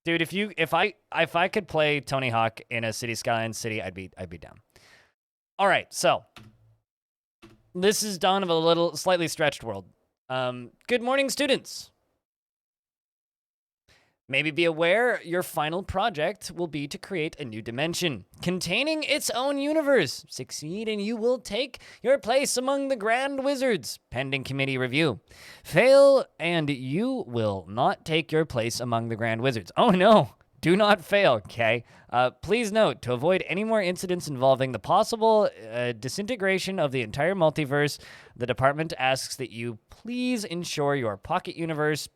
Dude, if I could play Tony Hawk in a City Skylines city, I'd be down. All right, so this is dawn of a little slightly stretched world. Good morning, students. Maybe be aware your final project will be to create a new dimension containing its own universe. Succeed and you will take your place among the grand wizards, pending committee review. Fail and you will not take your place among the grand wizards. Oh no, do not fail, okay? Please note, to avoid any more incidents involving the possible disintegration of the entire multiverse, the department asks that you please ensure your pocket universe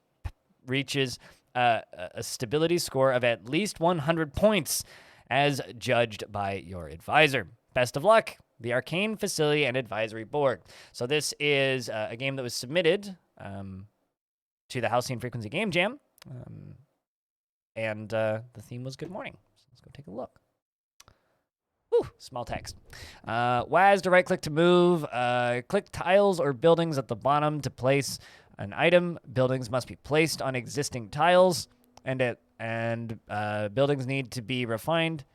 reaches a stability score of at least 100 points as judged by your advisor. Best of luck, the Arcane Facility and Advisory Board. So this is a game that was submitted to the Halcyon Frequency Game Jam, and the theme was Good Morning. So let's go take a look. Whew, small text. WAS to right-click to move. Click tiles or buildings at the bottom to place an item. Buildings must be placed on existing tiles, and buildings need to be refined.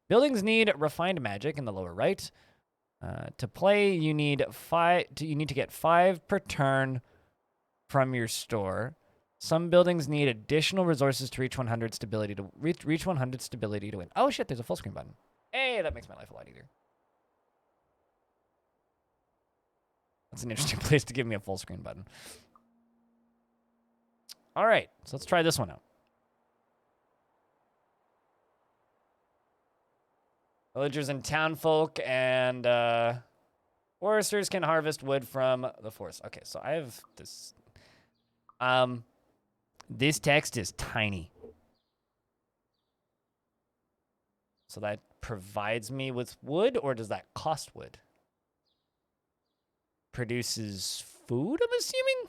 Buildings need refined magic in the lower right. To play, you need to get 5 per turn from your store. Some buildings need additional resources to reach 100 stability to reach 100 stability to win. Oh shit, there's a full screen button. Hey, that makes my life a lot easier. That's an interesting place to give me a full screen button. All right, so let's try this one out. Villagers and townfolk and foresters can harvest wood from the forest. Okay, so I have this. This text is tiny. So that provides me with wood, or does that cost wood? Produces food, I'm assuming?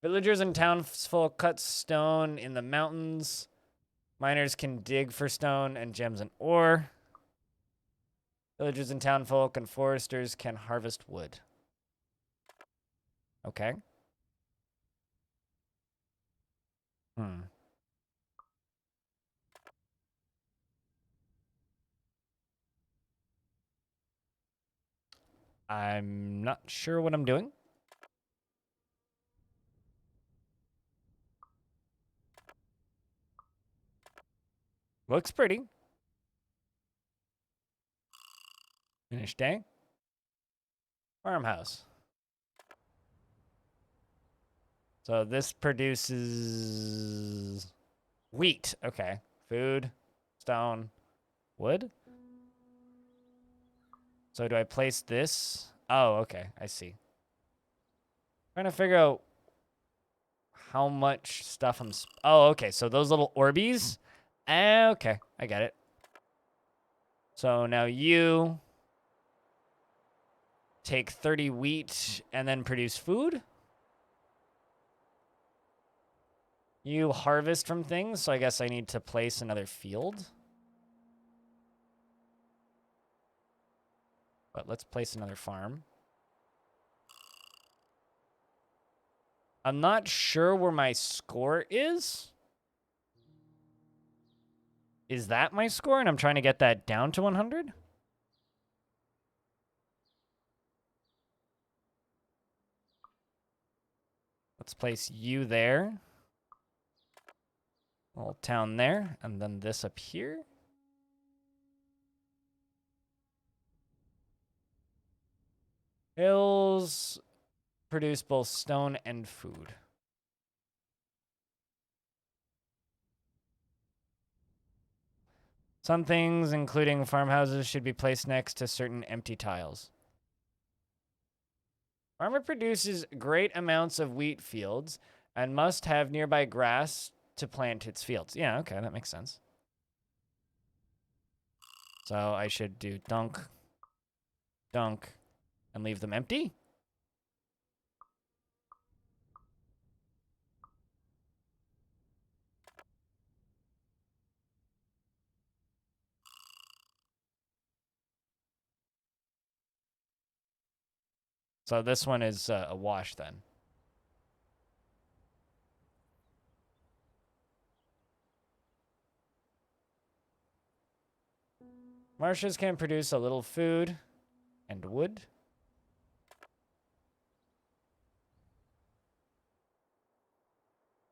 Villagers and townsfolk cut stone in the mountains. Miners can dig for stone and gems and ore. Villagers and townfolk and foresters can harvest wood. Okay. I'm not sure what I'm doing. Looks pretty. Finish day. Farmhouse. So this produces wheat. Okay. Food, stone, wood. So do I place this? Oh, okay. I see. Trying to figure out how much stuff I'm... Oh, okay. So those little Orbeez. Okay. I get it. So now you take 30 wheat and then produce food. You harvest from things, so I guess I need to place another field. But let's place another farm. I'm not sure where my score is. Is that my score? And I'm trying to get that down to 100? Let's place you there. Little town there. And then this up here. Hills produce both stone and food. Some things, including farmhouses, should be placed next to certain empty tiles. Farmer produces great amounts of wheat fields and must have nearby grass to plant its fields. Yeah, okay, that makes sense. So I should do dunk, dunk, and leave them empty? So this one is a wash then. Marshes can produce a little food and wood.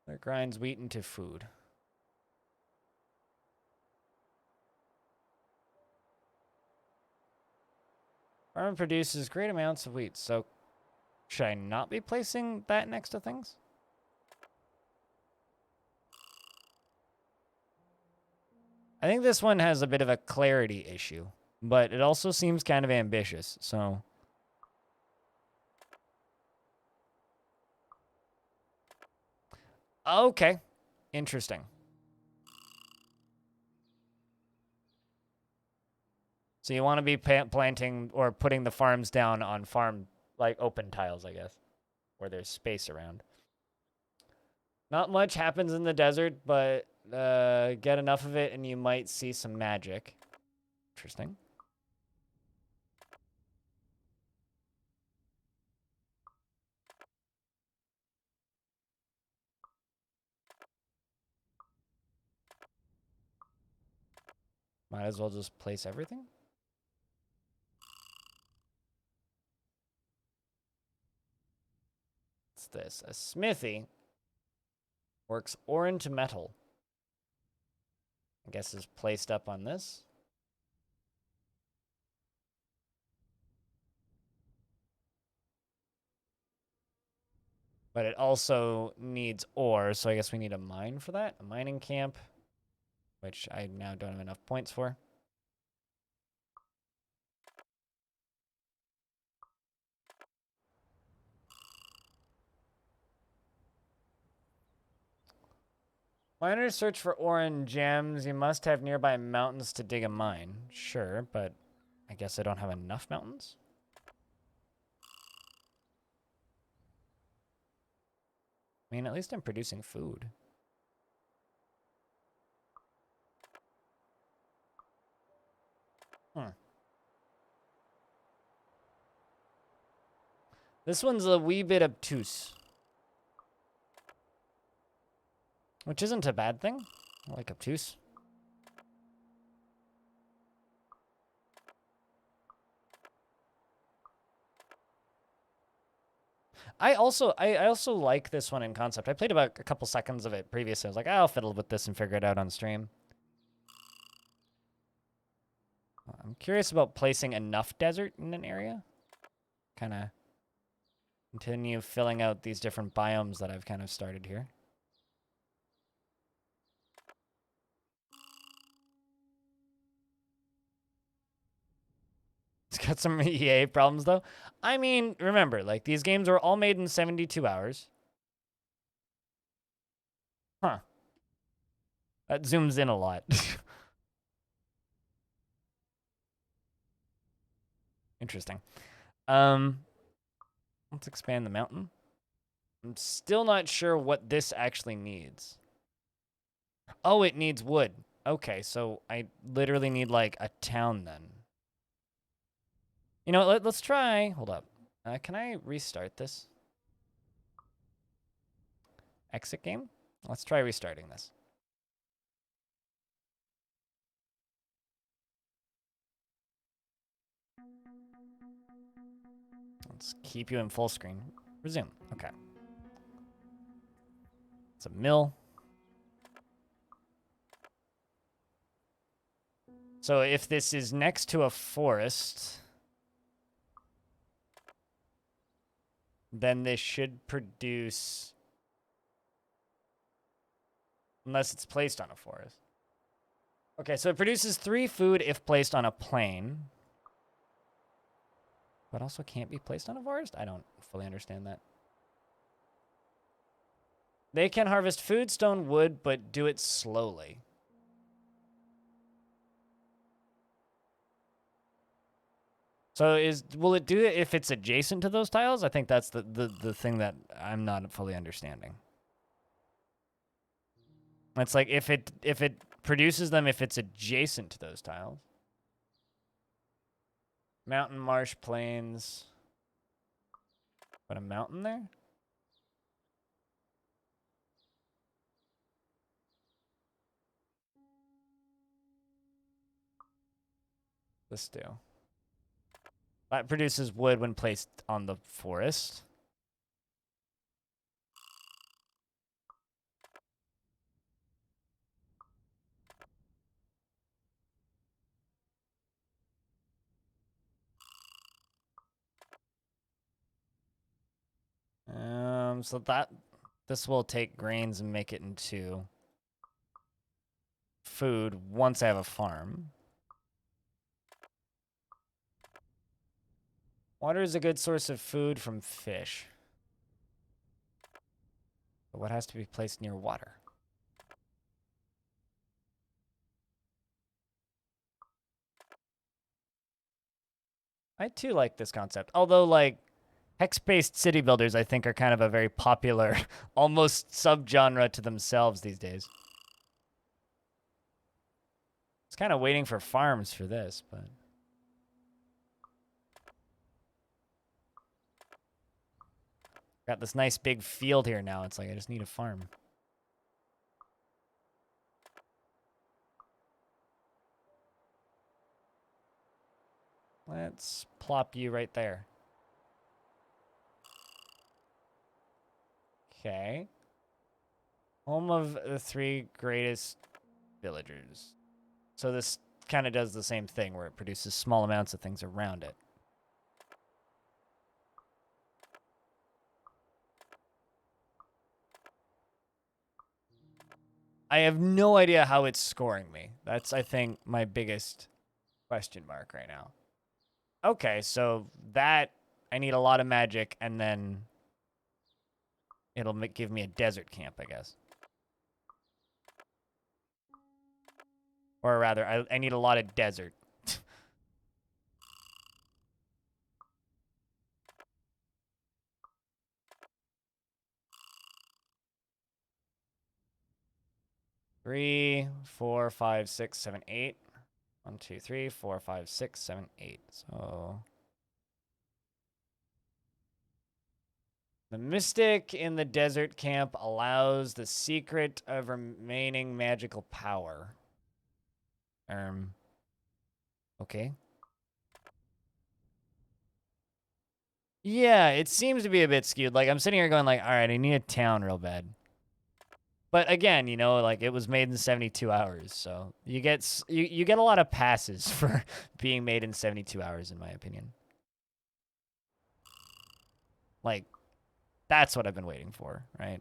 That grinds wheat into food. Farm produces great amounts of wheat, so should I not be placing that next to things? I think this one has a bit of a clarity issue, but it also seems kind of ambitious, so... Okay. Interesting. So you want to be planting or putting the farms down on farm, like, open tiles, I guess, where there's space around. Not much happens in the desert, but get enough of it and you might see some magic. Interesting. Might as well just place everything. What's this? A smithy works ore into metal. I guess is placed up on this. But it also needs ore, so I guess we need a mine for that. A mining camp, which I now don't have enough points for. Miners search for ore and gems. You must have nearby mountains to dig a mine. Sure, but I guess I don't have enough mountains. I mean, at least I'm producing food. This one's a wee bit obtuse. Which isn't a bad thing. I like obtuse. I also like this one in concept. I played about a couple seconds of it previously. I was like, I'll fiddle with this and figure it out on stream. I'm curious about placing enough desert in an area. Kind of continue filling out these different biomes that I've kind of started here. It's got some EA problems, though. I mean, remember, like, these games were all made in 72 hours. Huh. That zooms in a lot. Interesting. Let's expand the mountain. I'm still not sure what this actually needs. Oh, it needs wood. Okay, so I literally need, like, a town then. You know, let's try... Hold up. Can I restart this? Exit game? Let's try restarting this. Let's keep you in full screen. Resume. Okay. It's a mill. So if this is next to a forest, then this should produce... Unless it's placed on a forest. Okay, so it produces 3 food if placed on a plain. But also can't be placed on a forest? I don't fully understand that. They can harvest food, stone, wood, but do it slowly. So will it do it if it's adjacent to those tiles? I think that's the thing that I'm not fully understanding. It's like if it produces them if it's adjacent to those tiles. Mountain, marsh, plains. Put a mountain there? This do. That produces wood when placed on the forest. So this will take grains and make it into food once I have a farm. Water is a good source of food from fish. But what has to be placed near water? I too like this concept. Although, like, hex-based city builders, I think, are kind of a very popular, almost subgenre to themselves these days. I was kind of waiting for farms for this, but... Got this nice big field here now. It's like, I just need a farm. Let's plop you right there. Okay. Home of the 3 greatest villagers. So this kind of does the same thing where it produces small amounts of things around it. I have no idea how it's scoring me. That's, I think, my biggest question mark right now. Okay, so that, I need a lot of magic, and then it'll give me a desert camp, I guess. Or rather, I need a lot of desert. Three, four, five, six, seven, eight. 1, 2, 3, 4, 5, 6, 7, 8. So the mystic in the desert camp allows the secret of remaining magical power. Okay. Yeah, it seems to be a bit skewed. Like, I'm sitting here going like, all right, I need a town real bad. But again, you know, like, it was made in 72 hours, so you get you get a lot of passes for being made in 72 hours, in my opinion. Like, that's what I've been waiting for, right?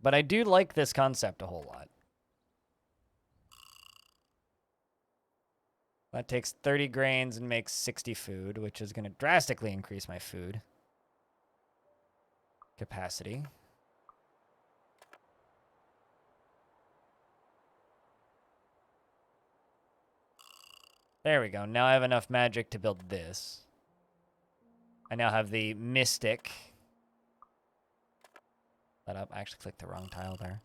But I do like this concept a whole lot. That takes 30 grains and makes 60 food, which is going to drastically increase my food capacity. There we go. Now I have enough magic to build this. I now have the mystic. Let up. I actually clicked the wrong tile there.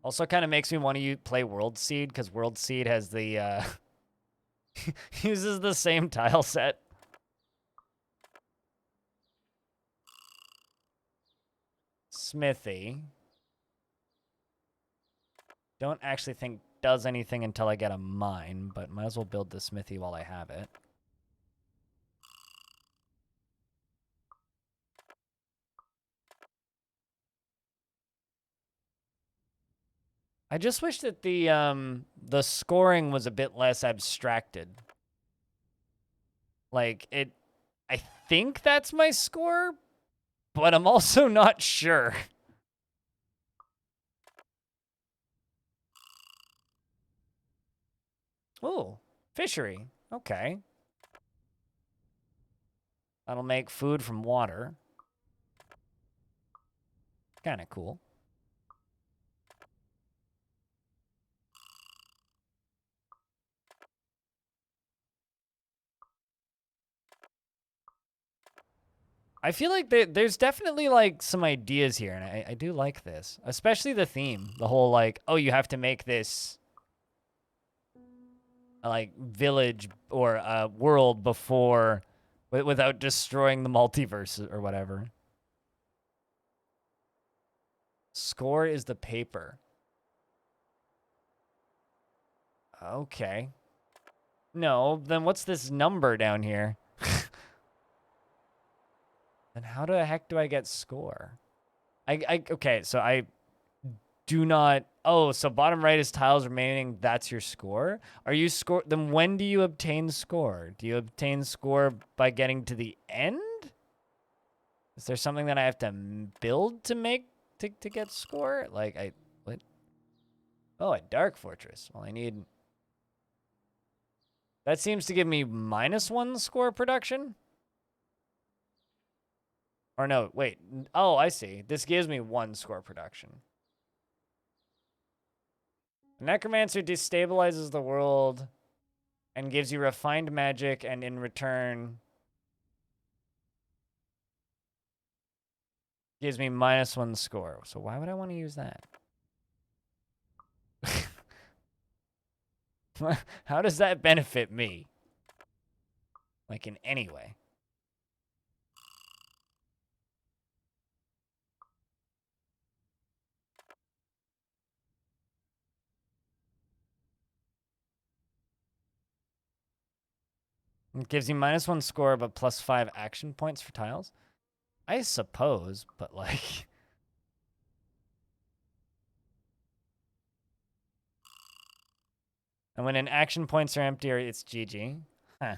Also kind of makes me want to play World Seed, because World Seed has the, uses the same tile set. Smithy. Don't actually think does anything until I get a mine, but might as well build the smithy while I have it. I just wish that the scoring was a bit less abstracted. Like, I think that's my score, but I'm also not sure. Ooh, fishery. Okay. That'll make food from water. Kind of cool. I feel like there's definitely like some ideas here, and I do like this, especially the theme, the whole like, oh, you have to make this like village or world before, without destroying the multiverse or whatever. Score is the paper. Okay. No, then what's this number down here? Then how the heck do I get score? Okay, so I do not. Oh, so bottom right is tiles remaining. That's your score. Are you score? Then when do you obtain score? Do you obtain score by getting to the end? Is there something that I have to build to make to get score? Like what? Oh, a dark fortress. Well, I need. That seems to give me -1 score production. Or no, wait. Oh, I see. This gives me 1 score production. The necromancer destabilizes the world and gives you refined magic, and in return gives me -1 score. So why would I want to use that? How does that benefit me? Like in any way? It gives you -1 score, but +5 action points for tiles? I suppose, but like... And when an action points are empty, it's GG. Huh.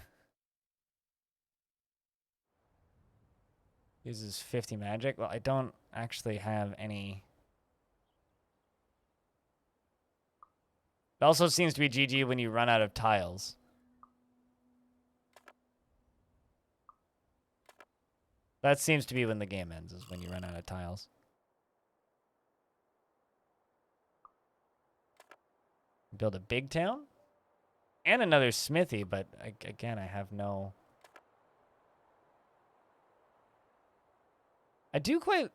Uses 50 magic. Well, I don't actually have any... It also seems to be GG when you run out of tiles. That seems to be when the game ends, is when you run out of tiles. Build a big town? And another smithy, but again, I have no... I do quite...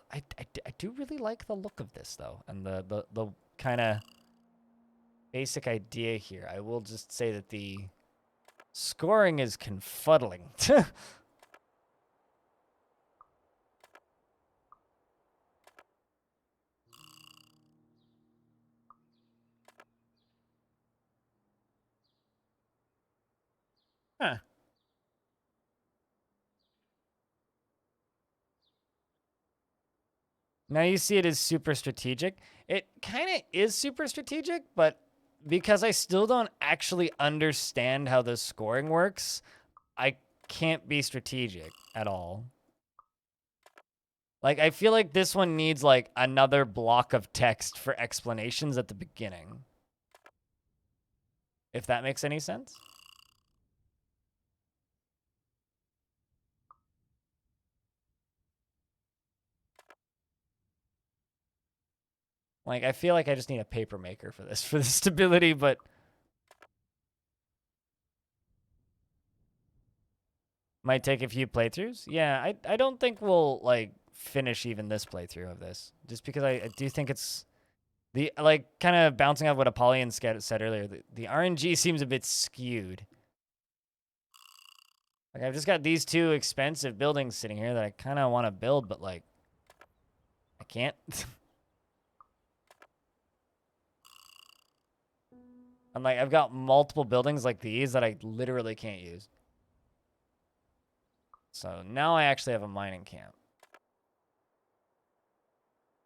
I do really like the look of this, though. And the kind of basic idea here. I will just say that the scoring is confuddling. Huh. Now you see it as super strategic. It kind of is super strategic, but because I still don't actually understand how the scoring works, I can't be strategic at all. Like, I feel like this one needs, like, another block of text for explanations at the beginning. If that makes any sense? Like, I feel like I just need a paper maker for this, for the stability, but... Might take a few playthroughs. Yeah, I don't think we'll, like, finish even this playthrough of this. Just because I do think it's... The, like, kind of bouncing off what Apollyon said earlier, the RNG seems a bit skewed. Like, I've just got these 2 expensive buildings sitting here that I kind of want to build, but, like, I can't. I'm like, I've got multiple buildings like these that I literally can't use. So now I actually have a mining camp,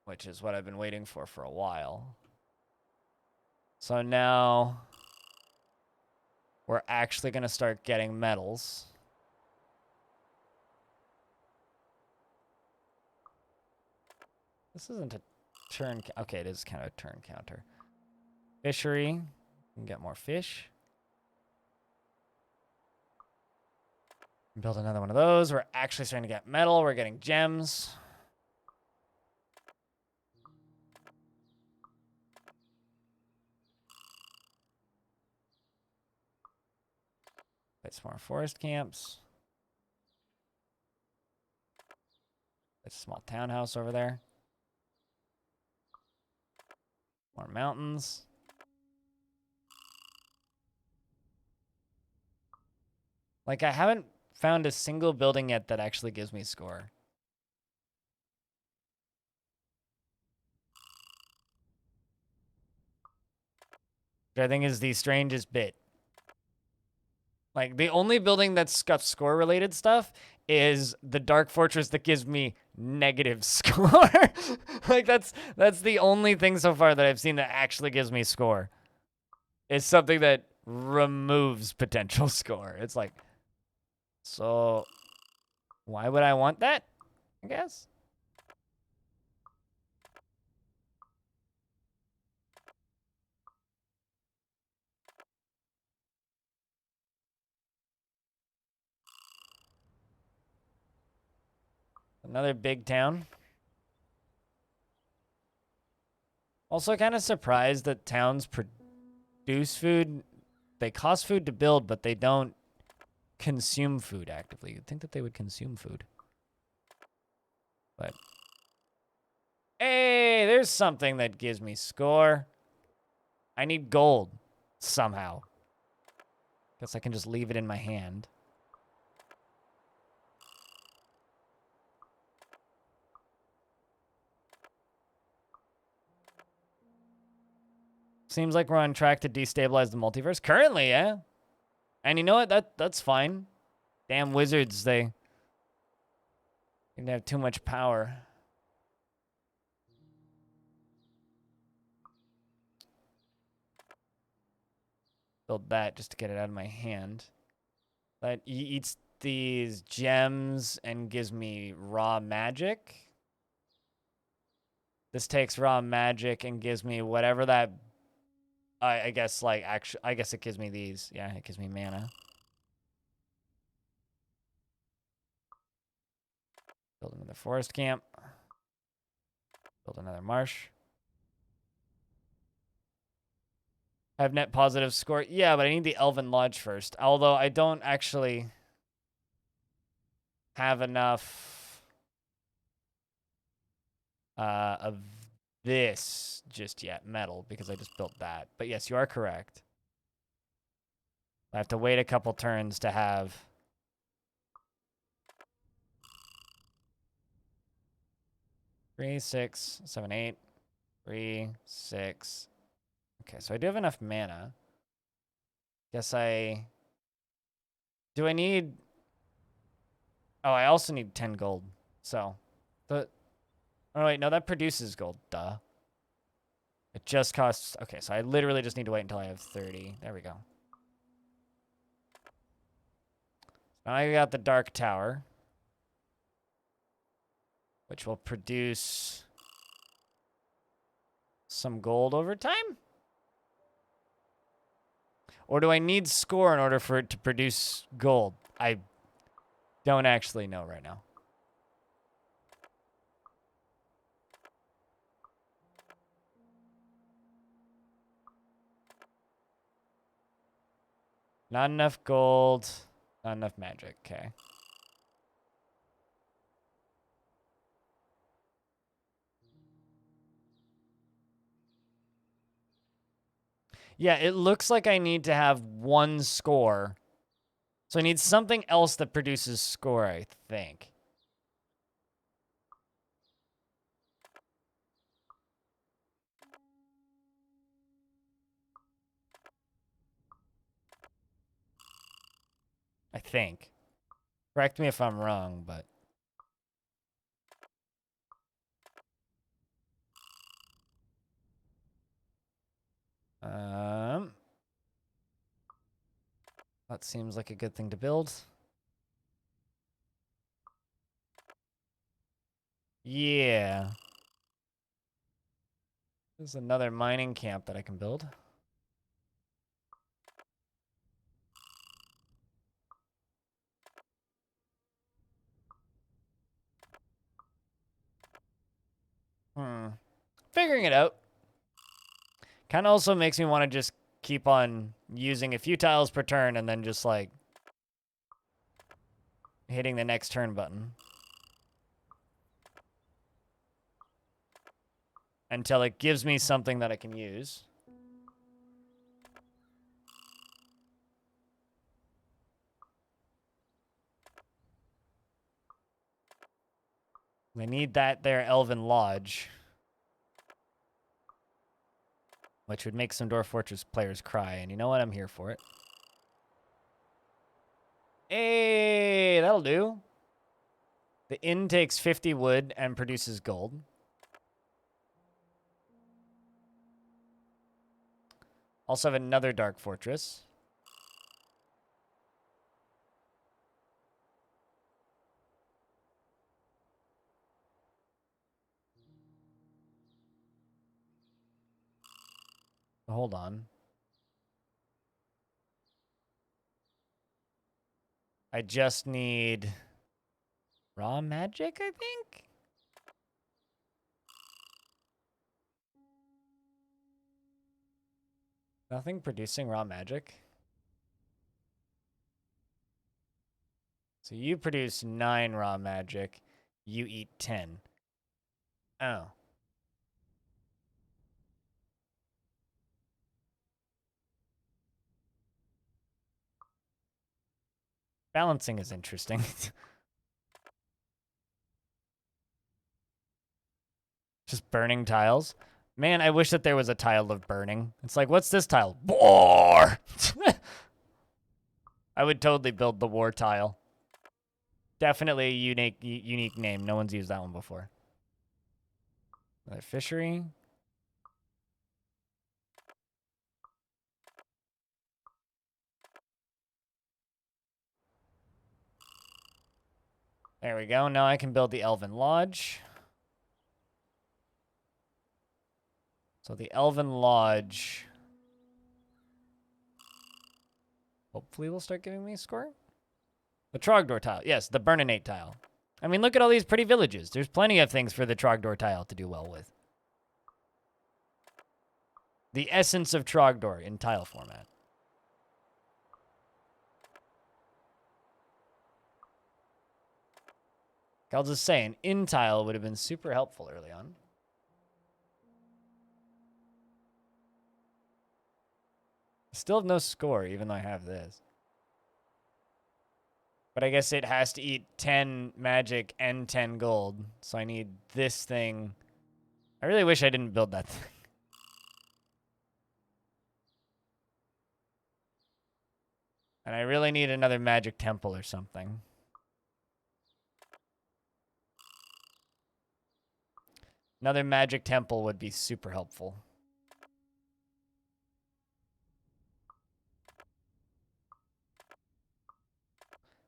which is what I've been waiting for a while. So now we're actually going to start getting metals. This isn't a turn. Okay, it is kind of a turn counter. Fishery. We can get more fish. Build another one of those. We're actually starting to get metal. We're getting gems. Get some more forest camps. There's a small townhouse over there. More mountains. Like, I haven't found a single building yet that actually gives me score. Which I think is the strangest bit. Like, the only building that's got score-related stuff is the Dark Fortress that gives me negative score. Like, that's the only thing so far that I've seen that actually gives me score. It's something that removes potential score. It's like, so why would I want that, I guess? Another big town. Also kind of surprised that towns produce food. They cost food to build, but they don't consume food actively. You'd think that they would consume food. But hey, there's something that gives me score. I need gold somehow. Guess I can just leave it in my hand. Seems like we're on track to destabilize the multiverse. Currently, yeah. And you know what? That's fine. Damn wizards, they have too much power. Build that just to get it out of my hand. But he eats these gems and gives me raw magic. This takes raw magic and gives me whatever that... I guess, like, actually... I guess it gives me these. Yeah, it gives me mana. Build another forest camp. Build another marsh. I have net positive score. Yeah, but I need the Elven Lodge first. Although I don't actually have enough of this just yet, metal, because I just built that. But yes, you are correct. I have to wait a couple turns to have... 3, 6, 7, 8. 3, 6. Okay, so I do have enough mana. Guess I... Do I need... Oh, I also need 10 gold. So, oh wait, no, that produces gold. Duh. It just costs... Okay, so I literally just need to wait until I have 30. There we go. Now I got the Dark Tower, which will produce some gold over time? Or do I need score in order for it to produce gold? I don't actually know right now. Not enough gold, not enough magic. Okay. Yeah, it looks like I need to have 1 score. So I need something else that produces score, I think. I think. Correct me if I'm wrong, but... That seems like a good thing to build. Yeah. There's another mining camp that I can build. Figuring it out. Kind of also makes me want to just keep on using a few tiles per turn and then just, like, hitting the next turn button. until it gives me something that I can use. I need that there Elven Lodge, which would make some Dwarf Fortress players cry. And you know what? I'm here for it. Hey, that'll do. The inn takes 50 wood and produces gold. Also have another Dark Fortress. Hold on. I just need raw magic, I think? Nothing producing raw magic. So you produce 9 raw magic. You eat 10. Oh. Balancing is interesting. Just burning tiles. Man, I wish that there was a tile of burning. It's like, what's this tile? War! I would totally build the war tile. Definitely a unique name. No one's used that one before. Another fishery. There we go. Now I can build the Elven Lodge. So the Elven Lodge hopefully will start giving me a score. The Trogdor tile. Yes, the Burninate tile. I mean, look at all these pretty villages. There's plenty of things for the Trogdor tile to do well with. The essence of Trogdor in tile format. I'll just say, an in tile would have been super helpful early on. Still have no score, even though I have this. But I guess it has to eat 10 magic and 10 gold. So I need this thing. I really wish I didn't build that thing. And I really need another magic temple or something. Another magic temple would be super helpful.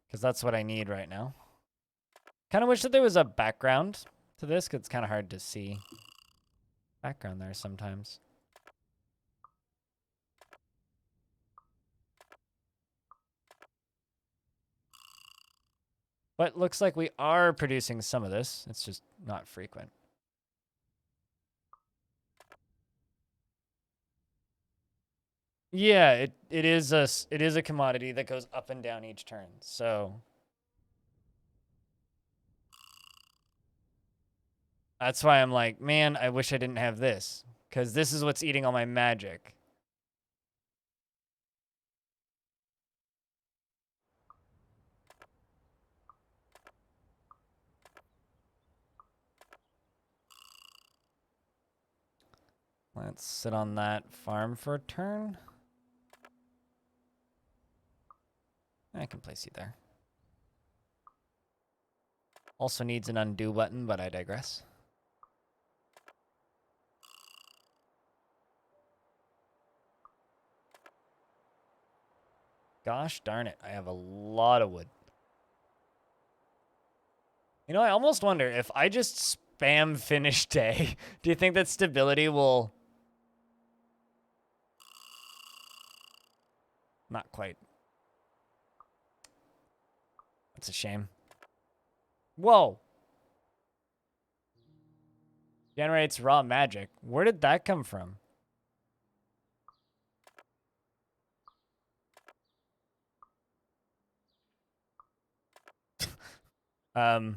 Because that's what I need right now. Kind of wish that there was a background to this, because it's kind of hard to see background there sometimes. But looks like we are producing some of this. It's just not frequent. Yeah, it is a commodity that goes up and down each turn. So that's why I'm like, man, I wish I didn't have this, because this is what's eating all my magic. Let's sit on that farm for a turn. I can place you there. Also needs an undo button, but I digress. Gosh darn it, I have a lot of wood. You know, I almost wonder if I just spam finish day, do you think that stability will... Not quite. That's a shame. Whoa. Generates raw magic. Where did that come from? Huh.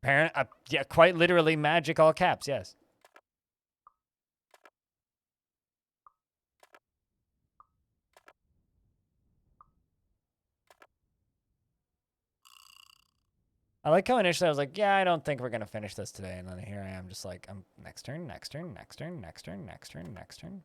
Yeah, quite literally magic, all caps, yes. I like how initially I was like, yeah, I don't think we're going to finish this today. And then here I am just like, next turn, next turn, next turn, next turn, next turn, next turn.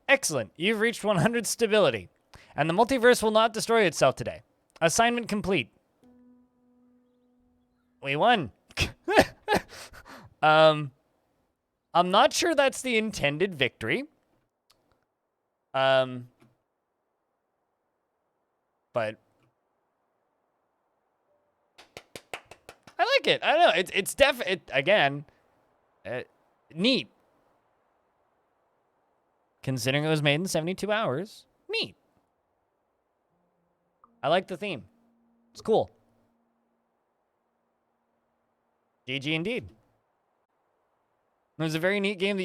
Excellent. You've reached 100 stability. And the multiverse will not destroy itself today. Assignment complete. We won. I'm not sure that's the intended victory. But I like it. I don't know. It's again, neat. Considering it was made in 72 hours, neat. I like the theme. It's cool. GG indeed. It was a very neat game that